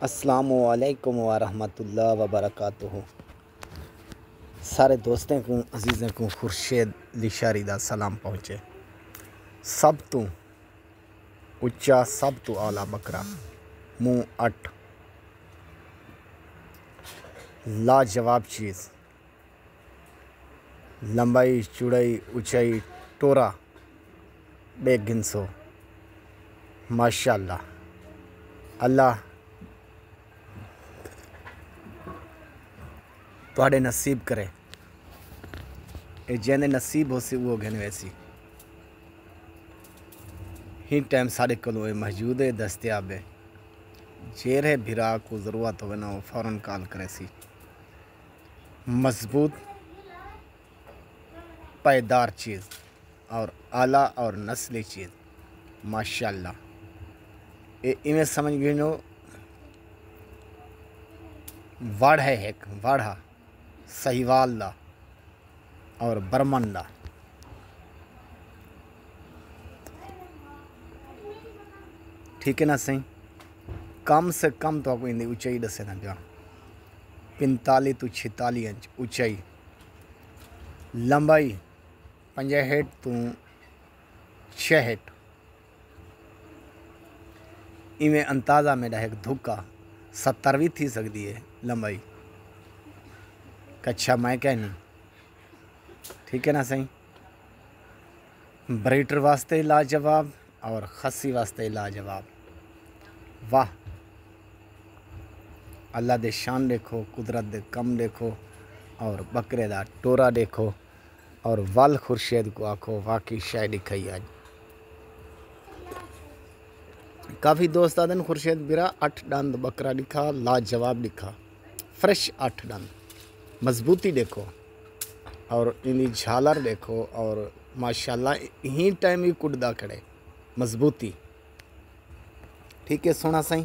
السلام علیکم ورحمۃ اللہ وبرکاتہ۔ سارے دوستیں کو عزیزیں کو خورشید لشاری دا سلام پہنچے۔ سب تو اچا سب تو اعلیٰ بکرا منہ اٹھ لاجواب چیز، لمبائی چوڑائی اونچائی ٹورا بے گنسو، ماشاءاللہ۔ اللہ تواڈے نصیب کرے، اے جیندے نصیب ہو سی وہ گھن ویسی ہی ٹائم سارے کولوں موجود ہے، دستیاب ہے۔ جیرے بھرا کو ضرورت ہوئے نا وہ فوراً کال کرے سی۔ مضبوط پائیدار چیز اور اعلیٰ اور نسلی چیز، ماشاءاللہ۔ ایویں سمجھ گئنو وڑ ہے ایک وڑا سہیوال دا اور برمن دا، ٹھیک ہے نا سہی۔ کم سے کم تو اندی اونچائی دسے نا پیا 45 تو 46 انچ اونچائی، لمبائی 65 تو 66، ایویں اندازہ میرا ایک دھکا 70 بھی تھی سکتی ہے لمبائی، کچھا میں کہنی، ٹھیک ہے نا سہی۔ بریٹر واسطے لاجواب اور خسی واسطے لاجواب، واہ اللہ دے شان دیکھو، قدرت دے کم دیکھو، اور بکرے دا ٹورا دیکھو، اور ول خورشید کو آکھو واقعی شے دکھائی آج۔ کافی دوست آدن خورشید برا 8 دند بکرا دکھا، لاجواب دکھا، فریش 8 دند، مضبوطی دیکھو اور انہی جھالر دیکھو، اور ماشاءاللہ یہی ٹائم ہی کڑدا کھڑے، مضبوطی، ٹھیک ہے سونا سائیں۔